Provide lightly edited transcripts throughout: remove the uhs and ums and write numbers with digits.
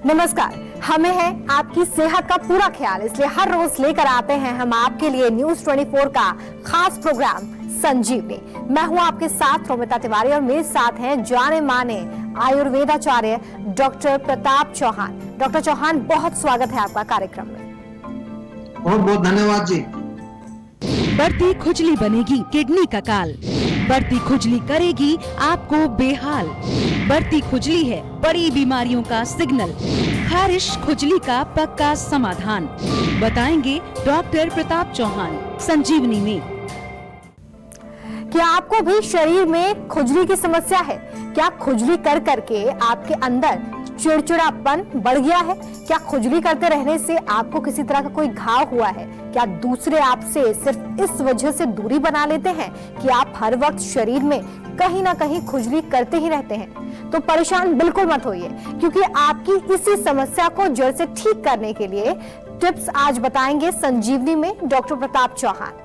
नमस्कार। हमें है आपकी सेहत का पूरा ख्याल, इसलिए हर रोज लेकर आते हैं हम आपके लिए न्यूज 24 का खास प्रोग्राम संजीवनी। मैं हूं आपके साथ रोमिता तिवारी और मेरे साथ हैं जाने माने आयुर्वेदाचार्य डॉक्टर प्रताप चौहान। डॉक्टर चौहान, बहुत स्वागत है आपका कार्यक्रम में। बहुत बहुत धन्यवाद जी। बढ़ती खुजली बनेगी किडनी का काल, बढ़ती खुजली करेगी आपको बेहाल। बढ़ती खुजली है बड़ी बीमारियों का सिग्नल, खारिश खुजली का पक्का समाधान, बताएंगे डॉक्टर प्रताप चौहान संजीवनी में। क्या आपको भी शरीर में खुजली की समस्या है? क्या खुजली कर करके आपके अंदर चिड़चिड़ापन बढ़ गया है? क्या खुजली करते रहने से आपको किसी तरह का कोई घाव हुआ है? क्या दूसरे आपसे सिर्फ इस वजह से दूरी बना लेते हैं कि आप हर वक्त शरीर में कहीं ना कहीं खुजली करते ही रहते हैं? तो परेशान बिल्कुल मत होइए, क्योंकि आपकी इसी समस्या को जड़ से ठीक करने के लिए टिप्स आज बताएंगे संजीवनी में डॉक्टर प्रताप चौहान।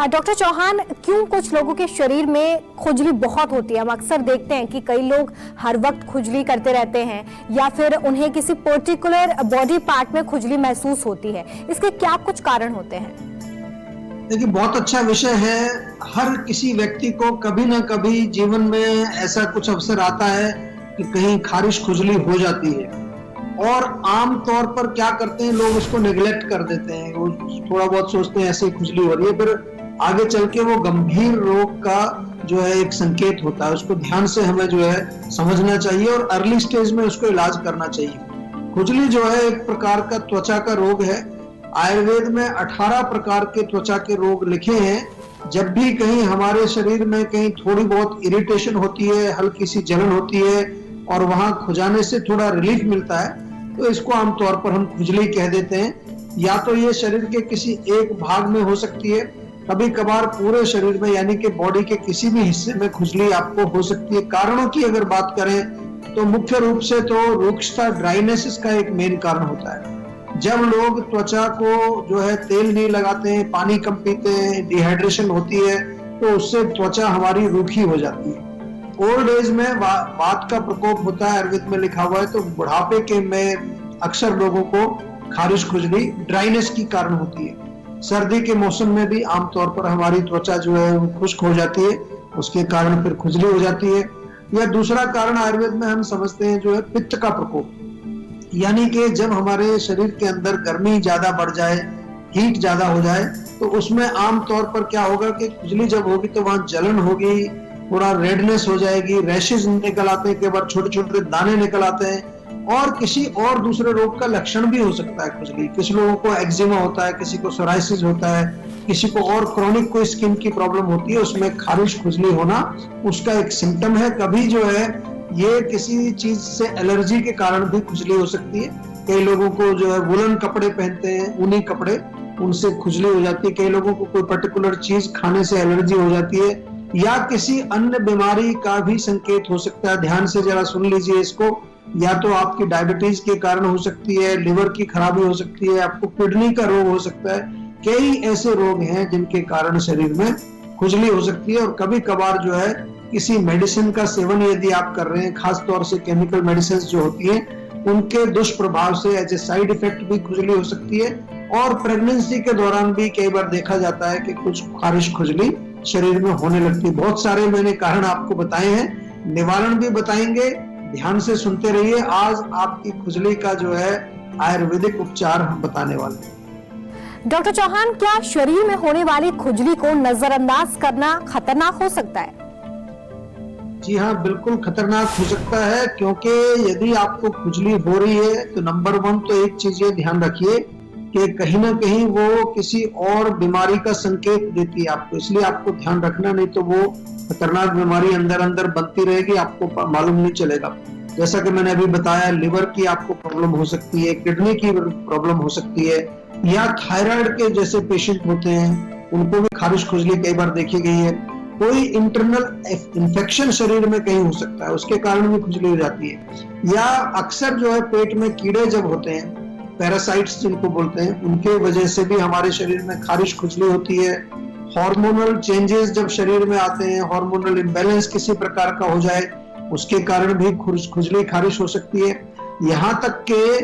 डॉक्टर चौहान, क्यों कुछ लोगों के शरीर में खुजली बहुत होती है? हम अक्सर देखते हैं कि कई लोग हर वक्त खुजली करते रहते हैं या फिर उन्हें किसी पर्टिकुलर बॉडी पार्ट में खुजली महसूस होती है। इसके क्या कुछ कारण होते हैं? देखिए, बहुत अच्छा विषय है। हर किसी व्यक्ति को कभी ना कभी जीवन में ऐसा कुछ अवसर आता है कि कहीं खारिश खुजली हो जाती है, और आम तौर पर क्या करते हैं लोग, उसको नेग्लेक्ट कर देते हैं। वो थोड़ा बहुत सोचते हैं ऐसे ही खुजली हो रही है, फिर आगे चल के वो गंभीर रोग का जो है एक संकेत होता है। उसको ध्यान से हमें जो है समझना चाहिए और अर्ली स्टेज में उसको इलाज करना चाहिए। खुजली जो है एक प्रकार का त्वचा का रोग है। आयुर्वेद में 18 प्रकार के त्वचा के रोग लिखे हैं। जब भी कहीं हमारे शरीर में कहीं थोड़ी बहुत इरिटेशन होती है, हल्की सी जलन होती है और वहां खुजाने से थोड़ा रिलीफ मिलता है, तो इसको आमतौर पर हम खुजली कह देते हैं। या तो ये शरीर के किसी एक भाग में हो सकती है, कभी कभार पूरे शरीर में, यानी कि बॉडी के किसी भी हिस्से में खुजली आपको हो सकती है। कारणों की अगर बात करें तो मुख्य रूप से तो रुक्षता, ड्राइनेस इसका एक मेन कारण होता है। जब लोग त्वचा को जो है तेल नहीं लगाते हैं, पानी कम पीते हैं, डिहाइड्रेशन होती है, तो उससे त्वचा हमारी रूखी हो जाती है। ओल्ड एज में वात का प्रकोप होता है, आयुर्वेद में लिखा हुआ है, तो बुढ़ापे के में अक्सर लोगों को खारिश खुजली, ड्राइनेस की कारण होती है। सर्दी के मौसम में भी आमतौर पर हमारी त्वचा जो है खुश्क हो जाती है, उसके कारण फिर खुजली हो जाती है। या दूसरा कारण आयुर्वेद में हम समझते हैं जो है पित्त का प्रकोप, यानी कि जब हमारे शरीर के अंदर गर्मी ज्यादा बढ़ जाए, हीट ज्यादा हो जाए, तो उसमें आमतौर पर क्या होगा कि खुजली जब होगी तो वहां जलन होगी, थोड़ा रेडनेस हो जाएगी, रैशेज निकल आते हैं, कई बार छोटे छोटे दाने निकल आते हैं, और किसी और दूसरे रोग का लक्षण भी हो सकता है खुजली। किसी लोगों को एक्जिमा होता है, किसी को सोराइसिस होता है, किसी को और क्रोनिक कोई स्किन की प्रॉब्लम होती है, उसमें खारिश खुजली होना उसका एक सिम्टम है। कभी जो है ये किसी चीज से एलर्जी के कारण भी खुजली हो सकती है। कई लोगों को जो है वुलन कपड़े पहनते हैं, ऊनी कपड़े, उनसे खुजली हो जाती है। कई लोगों को कोई पर्टिकुलर चीज खाने से एलर्जी हो जाती है, या किसी अन्य बीमारी का भी संकेत हो सकता है। ध्यान से जरा सुन लीजिए इसको। या तो आपकी डायबिटीज के कारण हो सकती है, लिवर की खराबी हो सकती है, आपको किडनी का रोग हो सकता है। कई ऐसे रोग हैं जिनके कारण शरीर में खुजली हो सकती है। और कभी कभार जो है किसी मेडिसिन का सेवन यदि आप कर रहे हैं, खास तौर से केमिकल मेडिसिन जो होती हैं, उनके दुष्प्रभाव से एज ए साइड इफेक्ट भी खुजली हो सकती है। और प्रेगनेंसी के दौरान भी कई बार देखा जाता है कि कुछ खारिश खुजली शरीर में होने लगती है। बहुत सारे मैंने कारण आपको बताए हैं, निवारण भी बताएंगे, ध्यान से सुनते रहिए। आज आपकी खुजली का जो है आयुर्वेदिक उपचार हम बताने वाले हैं। डॉक्टर चौहान, क्या शरीर में होने वाली खुजली को नजरअंदाज करना खतरनाक हो सकता है? जी हाँ, बिल्कुल खतरनाक हो सकता है, क्योंकि यदि आपको खुजली हो रही है तो नंबर 1 तो एक चीज ये ध्यान रखिए कि कहीं ना कहीं वो किसी और बीमारी का संकेत देती है आपको। इसलिए आपको ध्यान रखना, नहीं तो वो खतरनाक बीमारी अंदर अंदर बनती रहेगी, आपको मालूम नहीं चलेगा। जैसा कि मैंने अभी बताया, लिवर की आपको प्रॉब्लम हो सकती है, किडनी की प्रॉब्लम हो सकती है, या थायराइड के जैसे पेशेंट होते हैं उनको भी खारिश खुजली कई बार देखी गई है। कोई इंटरनल इंफेक्शन शरीर में कहीं हो सकता है, उसके कारण भी खुजली हो जाती है। या अक्सर जो है पेट में कीड़े जब होते हैं, पैरासाइट्स जिनको बोलते हैं, उनके वजह से भी हमारे शरीर में खारिश खुजली होती है। हार्मोनल चेंजेस जब शरीर में आते हैं, हार्मोनल इम्बैलेंस किसी प्रकार का हो जाए, उसके कारण भी खुजली खारिश हो सकती है। यहाँ तक के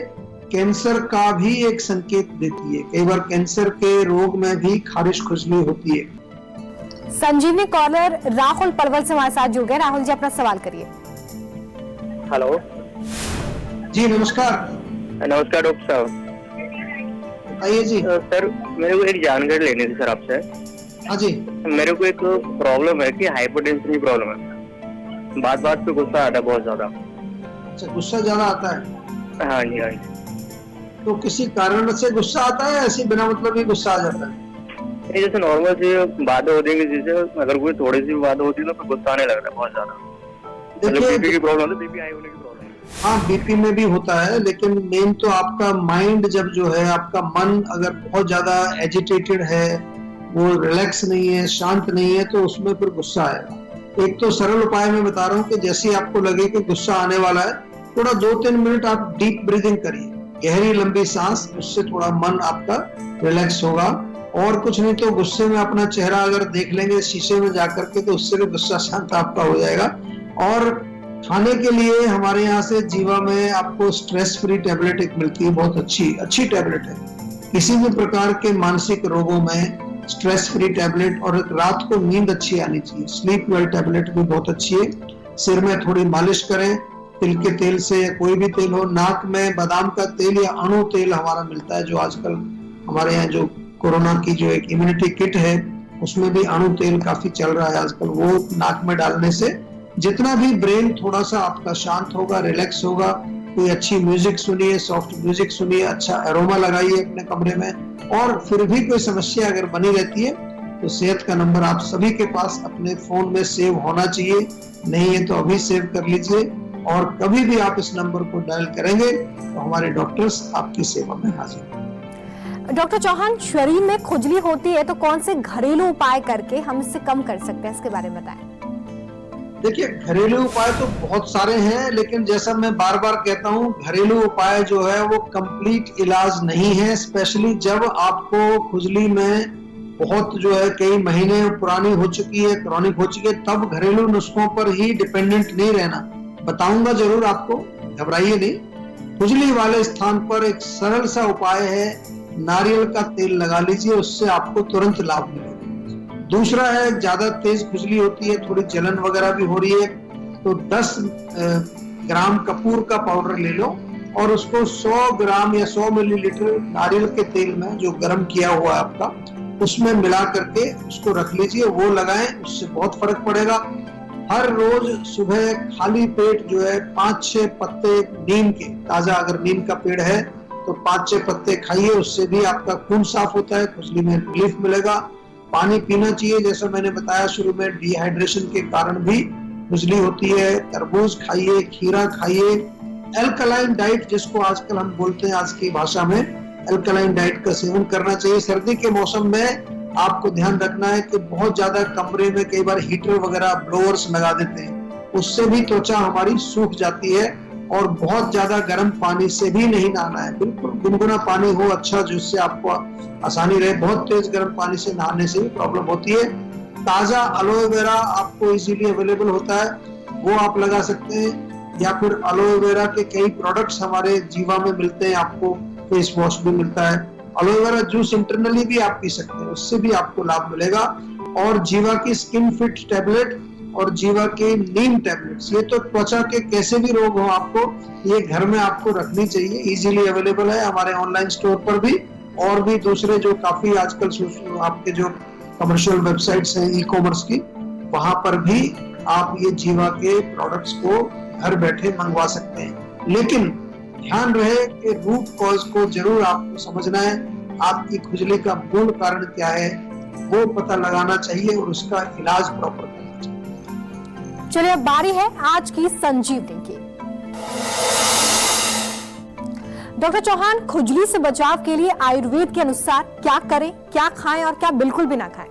कैंसर का भी एक संकेत देती है। कई बार कैंसर के रोग में भी खारिश खुजली होती है। संजीवनी कॉलर राहुल पलवल से हमारे साथ जुड़ गए। राहुल जी, अपना सवाल करिए। हेलो जी नमस्कार। नमस्कार डॉक्टर साहब। आइए जी। सर मेरे को एक जानकारी लेनी थी सर आपसे। हाँ जी। मेरे को एक प्रॉब्लम है कि हाइपरटेंशन की प्रॉब्लम है। बात बात पे गुस्सा आता है बहुत ज्यादा। अच्छा, गुस्सा ज्यादा आता है? हाँ जी हाँ जी। तो किसी कारण से गुस्सा आता है, ऐसे बिना मतलब ही गुस्सा आ जाता है? ये जैसे नॉर्मल सी बातें होती है, जैसे अगर कोई थोड़ी सी बात होती है तो फिर गुस्सा आने लगता है बहुत ज्यादा। देखिए, बीपी की प्रॉब्लम है, बीपी हाई होने की प्रॉब्लम है। हाँ बीपी में भी होता है, लेकिन मेन तो आपका माइंड जब जो है, आपका मन अगर बहुत ज्यादा एजिटेटेड है, वो रिलैक्स नहीं है, शांत नहीं है, तो उसमें फिर गुस्सा आएगा। एक तो सरल उपाय मैं बता रहा हूँ कि जैसे आपको लगे कि गुस्सा आने वाला है, थोड़ा 2-3 मिनट आप डीप ब्रीदिंग करिए, गहरी लंबी सांस, उससे थोड़ा मन आपका रिलैक्स होगा। और कुछ नहीं तो गुस्से में अपना चेहरा अगर देख लेंगे शीशे में जाकर के, तो उससे भी गुस्सा शांत आपका हो जाएगा। और खाने के लिए हमारे यहाँ से जीवा में आपको स्ट्रेस फ्री टैबलेट एक मिलती है, बहुत अच्छी टैबलेट है। किसी भी प्रकार के मानसिक रोगों में स्ट्रेस फ्री टैबलेट, और रात को नींद अच्छी आनी चाहिए, स्लीप वेल टैबलेट भी बहुत अच्छी है। सिर में थोड़ी मालिश करें तिल के तेल से, या कोई भी तेल हो। नाक में बादाम का तेल या अणु तेल हमारा मिलता है, जो आजकल हमारे यहाँ जो कोरोना की जो एक इम्यूनिटी किट है, उसमें भी अणु तेल काफी चल रहा है आजकल। वो नाक में डालने से जितना भी ब्रेन थोड़ा सा आपका शांत होगा, रिलैक्स होगा। कोई अच्छी म्यूजिक सुनिए, सॉफ्ट म्यूजिक सुनिए, अच्छा एरोमा लगाइए अपने कमरे में। और फिर भी कोई समस्या अगर बनी रहती है तो सेहत का नंबर आप सभी के पास अपने फोन में सेव होना चाहिए, नहीं है तो अभी सेव कर लीजिए। और कभी भी आप इस नंबर को डायल करेंगे तो हमारे डॉक्टर्स आपकी सेवा में हाजिर हैं। डॉक्टर चौहान, शरीर में खुजली होती है तो कौन से घरेलू उपाय करके हम इससे कम कर सकते हैं, इसके बारे में बताएं। देखिए, घरेलू उपाय तो बहुत सारे हैं, लेकिन जैसा मैं बार बार कहता हूँ, घरेलू उपाय जो है वो कंप्लीट इलाज नहीं है। स्पेशली जब आपको खुजली में बहुत जो है कई महीने पुरानी हो चुकी है, क्रॉनिक हो चुकी है, तब घरेलू नुस्खों पर ही डिपेंडेंट नहीं रहना। बताऊंगा जरूर आपको, घबराइए नहीं। खुजली वाले स्थान पर एक सरल सा उपाय है, नारियल का तेल लगा लीजिए, उससे आपको तुरंत लाभ मिलेगा। दूसरा है, ज्यादा तेज खुजली होती है, थोड़ी जलन वगैरह भी हो रही है, तो 10 ग्राम कपूर का पाउडर ले लो और उसको 100 ग्राम या 100 मिलीलीटर नारियल के तेल में, जो गर्म किया हुआ है आपका, उसमें मिला करके उसको रख लीजिए, वो लगाएं, उससे बहुत फर्क पड़ेगा। हर रोज सुबह खाली पेट जो है 5-6 पत्ते नीम के, ताजा अगर नीम का पेड़ है तो 5-6 पत्ते खाइए, उससे भी आपका खून साफ होता है, खुजली में रिलीफ मिलेगा। पानी पीना चाहिए, जैसा मैंने बताया शुरू में, डिहाइड्रेशन के कारण भी खुजली होती है। तरबूज खाइए, खीरा खाइए। एल्कलाइन डाइट जिसको आजकल हम बोलते हैं, आज की भाषा में एल्कलाइन डाइट का सेवन करना चाहिए। सर्दी के मौसम में आपको ध्यान रखना है कि बहुत ज्यादा कमरे में कई बार हीटर वगैरह ब्लोअर्स लगा देते हैं, उससे भी त्वचा हमारी सूख जाती है। और बहुत ज्यादा गर्म पानी से भी नहीं नहाना है, बिल्कुल गुनगुना पानी हो अच्छा, जिससे आपको आसानी रहे। बहुत तेज गर्म पानी से नहाने से भी प्रॉब्लम होती है। ताजा एलोवेरा आपको इजीली अवेलेबल होता है, वो आप लगा सकते हैं, या फिर एलोवेरा के कई प्रोडक्ट्स हमारे जीवा में मिलते हैं, आपको फेस वॉश भी मिलता है। एलोवेरा जूस इंटरनली भी आप पी सकते हैं, उससे भी आपको लाभ मिलेगा। और जीवा की स्किन फिट टैबलेट और जीवा के नीम टैबलेट्स, ये तो त्वचा के कैसे भी रोग हो आपको, ये घर में आपको रखनी चाहिए। इजीली अवेलेबल है हमारे ऑनलाइन स्टोर पर भी, और भी दूसरे जो काफी आजकल आपके जो कमर्शियल वेबसाइट्स हैं ई कॉमर्स की, वहां पर भी आप ये जीवा के प्रोडक्ट्स को घर बैठे मंगवा सकते हैं। लेकिन ध्यान रहे कि रूट कॉज को जरूर आपको समझना है, आपकी खुजली का मूल कारण क्या है वो पता लगाना चाहिए और उसका इलाज प्रॉपर करना चाहिए। चलिए, अब बारी है आज की संजीवनी की। डॉक्टर चौहान, खुजली से बचाव के लिए आयुर्वेद के अनुसार क्या करें, क्या खाएं और क्या बिल्कुल भी ना खाएं?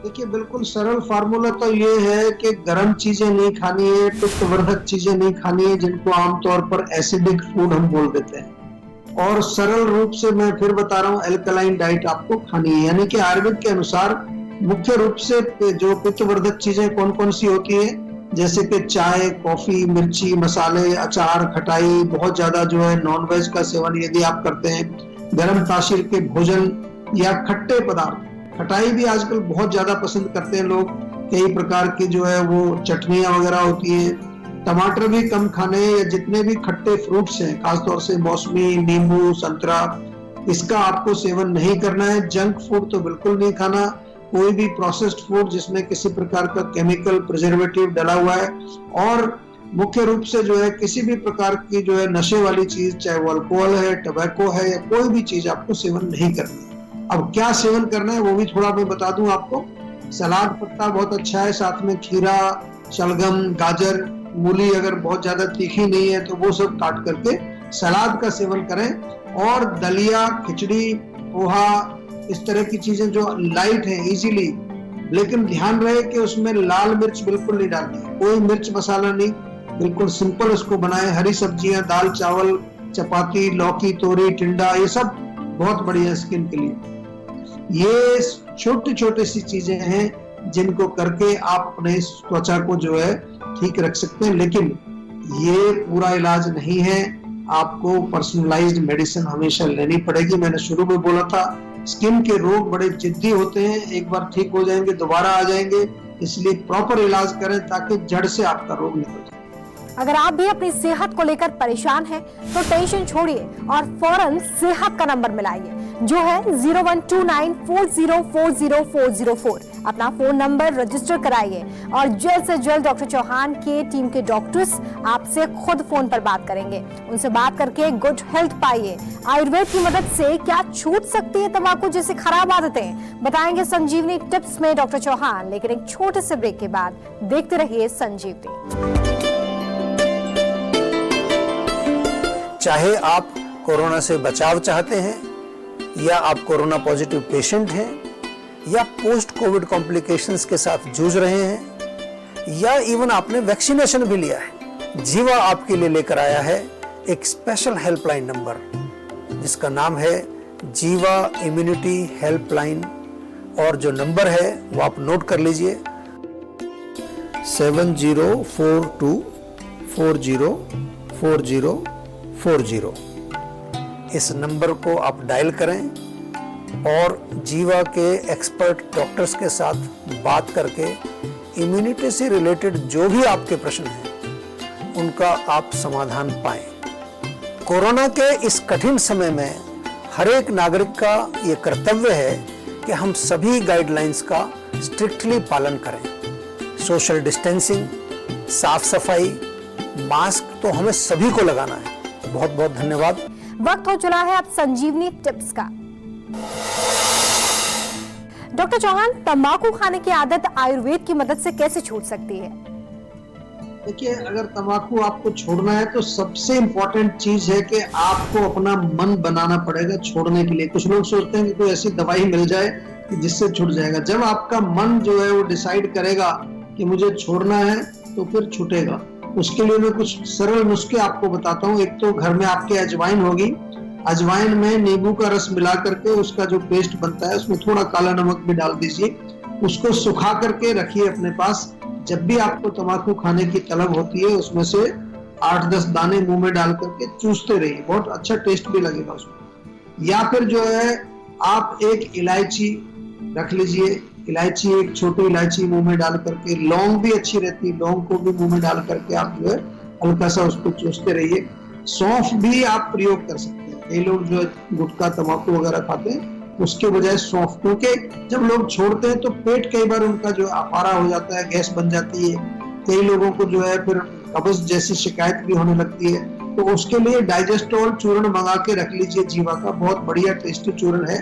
देखिए, बिल्कुल सरल फार्मूला तो ये है कि गर्म चीजें नहीं खानी है, पित्तवर्धक चीजें नहीं खानी है, जिनको आमतौर पर एसिडिक फूड हम बोल देते हैं। और सरल रूप से मैं फिर बता रहा हूँ, एल्कलाइन डाइट आपको खानी है। यानी कि आयुर्वेद के अनुसार मुख्य रूप से जो पित्तवर्धक चीजें कौन कौन सी होती है, जैसे कि चाय, कॉफी, मिर्ची, मसाले, अचार, खटाई, बहुत ज्यादा जो है नॉनवेज का सेवन यदि आप करते हैं, गर्म तासीर के भोजन या खट्टे पदार्थ। खटाई भी आजकल बहुत ज्यादा पसंद करते हैं लोग, कई प्रकार की जो है वो चटनियां वगैरह होती हैं। टमाटर भी कम खाने, या जितने भी खट्टे फ्रूट्स हैं, खासतौर से मौसमी, नींबू, संतरा, इसका आपको सेवन नहीं करना है। जंक फूड तो बिल्कुल नहीं खाना, कोई भी प्रोसेस्ड फूड जिसमें किसी प्रकार का केमिकल प्रिजर्वेटिव डाला हुआ है, और मुख्य रूप से जो है किसी भी प्रकार की जो है नशे वाली चीज, चाहे वो अल्कोहल है, टबैको है, या कोई भी चीज आपको सेवन नहीं करनी है। अब क्या सेवन करना है वो भी थोड़ा मैं बता दूं आपको। सलाद पत्ता बहुत अच्छा है, साथ में खीरा, शलगम, गाजर, मूली अगर बहुत ज्यादा तीखी नहीं है तो वो सब काट करके सलाद का सेवन करें। और दलिया, खिचड़ी, पोहा, इस तरह की चीजें जो लाइट है इजीली, लेकिन ध्यान रहे कि उसमें लाल मिर्च बिल्कुल नहीं डालनी है, कोई मिर्च मसाला नहीं, बिल्कुल सिंपल उसको बनाएं। हरी सब्जियां, दाल चावल, चपाती, लौकी, तोरी, टिंडा, ये सब बहुत बढ़िया स्किन के लिए। ये छोटी छोटी सी चीजें हैं जिनको करके आप अपने त्वचा को जो है ठीक रख सकते हैं, लेकिन ये पूरा इलाज नहीं है। आपको पर्सनलाइज्ड मेडिसिन हमेशा लेनी पड़ेगी। मैंने शुरू में बोला था, स्किन के रोग बड़े जिद्दी होते हैं, एक बार ठीक हो जाएंगे दोबारा आ जाएंगे, इसलिए प्रॉपर इलाज करें ताकि जड़ से आपका रोग निकल जाए। अगर आप भी अपनी सेहत को लेकर परेशान हैं, तो टेंशन छोड़िए और फौरन सेहत का नंबर मिलाइए, जो है 0129404004। अपना फोन नंबर रजिस्टर कराइए और जल्द से जल्द डॉक्टर चौहान के टीम के डॉक्टर्स आपसे खुद फोन पर बात करेंगे। उनसे बात करके गुड हेल्थ पाइए। आयुर्वेद की मदद से क्या छूट सकती है तंबाकू जैसी खराब आदतें, बताएंगे संजीवनी टिप्स में डॉक्टर चौहान। लेकिन एक छोटे से ब्रेक के बाद देखते रहिए संजीवनी। चाहे आप कोरोना से बचाव चाहते हैं, या आप कोरोना पॉजिटिव पेशेंट हैं, या पोस्ट कोविड कॉम्प्लिकेशंस के साथ जूझ रहे हैं, या इवन आपने वैक्सीनेशन भी लिया है, जीवा आपके लिए लेकर आया है एक स्पेशल हेल्पलाइन नंबर, जिसका नाम है जीवा इम्यूनिटी हेल्पलाइन। और जो नंबर है वो आप नोट कर लीजिए, 7042404040। इस नंबर को आप डायल करें और जीवा के एक्सपर्ट डॉक्टर्स के साथ बात करके इम्यूनिटी से रिलेटेड जो भी आपके प्रश्न हैं उनका आप समाधान पाएं। कोरोना के इस कठिन समय में हर एक नागरिक का ये कर्तव्य है कि हम सभी गाइडलाइंस का स्ट्रिक्टली पालन करें। सोशल डिस्टेंसिंग, साफ सफाई, मास्क तो हमें सभी को लगाना है। बहुत बहुत धन्यवाद। वक्त हो चला है अब संजीवनी टिप्स का। डॉक्टर चौहान, तंबाकू खाने की आदत आयुर्वेद की मदद से कैसे छूट सकती है? देखिए, अगर तंबाकू आपको छोड़ना है तो सबसे इम्पोर्टेंट चीज है कि आपको अपना मन बनाना पड़ेगा छोड़ने के लिए। कुछ लोग सोचते हैं कि कोई ऐसी दवाई मिल जाए कि जिससे छूट जाएगा। जब आपका मन जो है वो डिसाइड करेगा कि मुझे छोड़ना है तो फिर छूटेगा। उसके लिए मैं कुछ सरल नुस्खे आपको बताता हूँ। एक तो घर में आपके अजवाइन होगी, अजवाइन में नींबू का रस मिला करके उसका जो पेस्ट बनता है उसमें थोड़ा काला नमक भी डाल दीजिए, उसको सुखा करके रखिए अपने पास। जब भी आपको तंबाकू खाने की तलब होती है उसमें से 8-10 दाने मुंह में डाल करके चूसते रहिए, बहुत अच्छा टेस्ट भी लगेगा उसमें। या फिर जो है आप एक इलायची रख लीजिए, इलायची, एक छोटी इलायची मुंह में डाल करके, लौंग भी अच्छी रहती है, लौंग को भी मुंह में डाल करके आप जो है हल्का सा उसको चूसते रहिए। सौंफ भी आप प्रयोग कर सकते हैं। कई लोग जो गुटखा तंबाकू वगैरह खाते हैं उसके बजाय सौंफ, क्योंकि जब लोग छोड़ते हैं तो पेट कई बार उनका जो अपारा हो जाता है, गैस बन जाती है, कई लोगों को जो है फिर कब्ज जैसी शिकायत भी होने लगती है। तो उसके लिए डाइजेस्टोल चूर्ण मंगा के रख लीजिए, जीवा का बहुत बढ़िया टेस्टी चूर्ण है,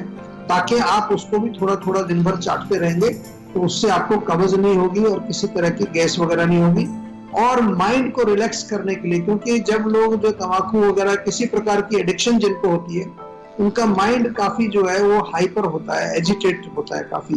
ताकि आप उसको भी थोड़ा थोड़ा दिन भर चाटते रहेंगे तो उससे आपको कब्ज नहीं होगी और किसी तरह की गैस वगैरह नहीं होगी। और माइंड को रिलैक्स करने के लिए, क्योंकि जब लोग जो तंबाकू वगैरह किसी प्रकार की एडिक्शन जिनको होती है उनका माइंड काफी जो है वो हाइपर होता है, एजिटेट होता है काफी।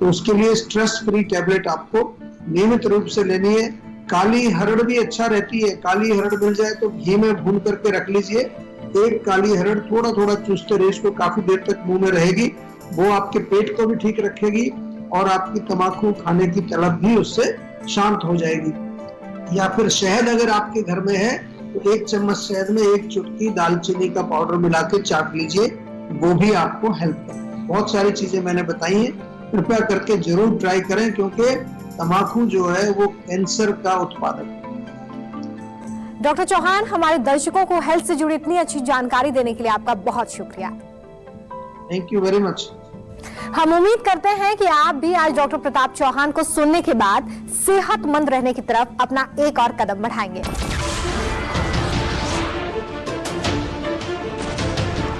तो उसके लिए स्ट्रेस फ्री टैबलेट आपको नियमित रूप से लेनी है। काली हरड़ भी अच्छा रहती है, काली हरड़ मिल जाए तो घी में भून करके रख लीजिए। एक काली हरड़ थोड़ा थोड़ा चूसते रहिए, इसको काफी देर तक मुंह में रहेगी, वो आपके पेट को भी ठीक रखेगी और आपकी तंबाकू खाने की तलब भी उससे शांत हो जाएगी। या फिर शहद अगर आपके घर में है तो 1 चम्मच शहद में 1 चुटकी दालचीनी का पाउडर मिला के चाट लीजिए, वो भी आपको हेल्प करेगा। बहुत सारी चीजें मैंने बताई हैं, कृपया करके जरूर ट्राई करें, क्योंकि तंबाकू जो है वो कैंसर का उत्पादक है। डॉक्टर चौहान, हमारे दर्शकों को हेल्थ से जुड़ी इतनी अच्छी जानकारी देने के लिए आपका बहुत शुक्रिया। Thank you very much. हम उम्मीद करते हैं कि आप भी आज डॉक्टर प्रताप चौहान को सुनने के बाद सेहतमंद रहने की तरफ अपना एक और कदम बढ़ाएंगे।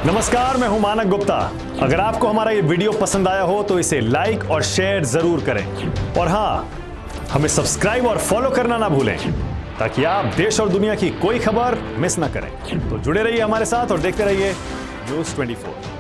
नमस्कार, मैं हूं मानक गुप्ता। अगर आपको हमारा ये वीडियो पसंद आया हो तो इसे लाइक और शेयर जरूर करें, और हाँ, हमें सब्सक्राइब और फॉलो करना ना भूलें, ताकि आप देश और दुनिया की कोई खबर मिस ना करें। तो जुड़े रहिए हमारे साथ और देखते रहिए News 24।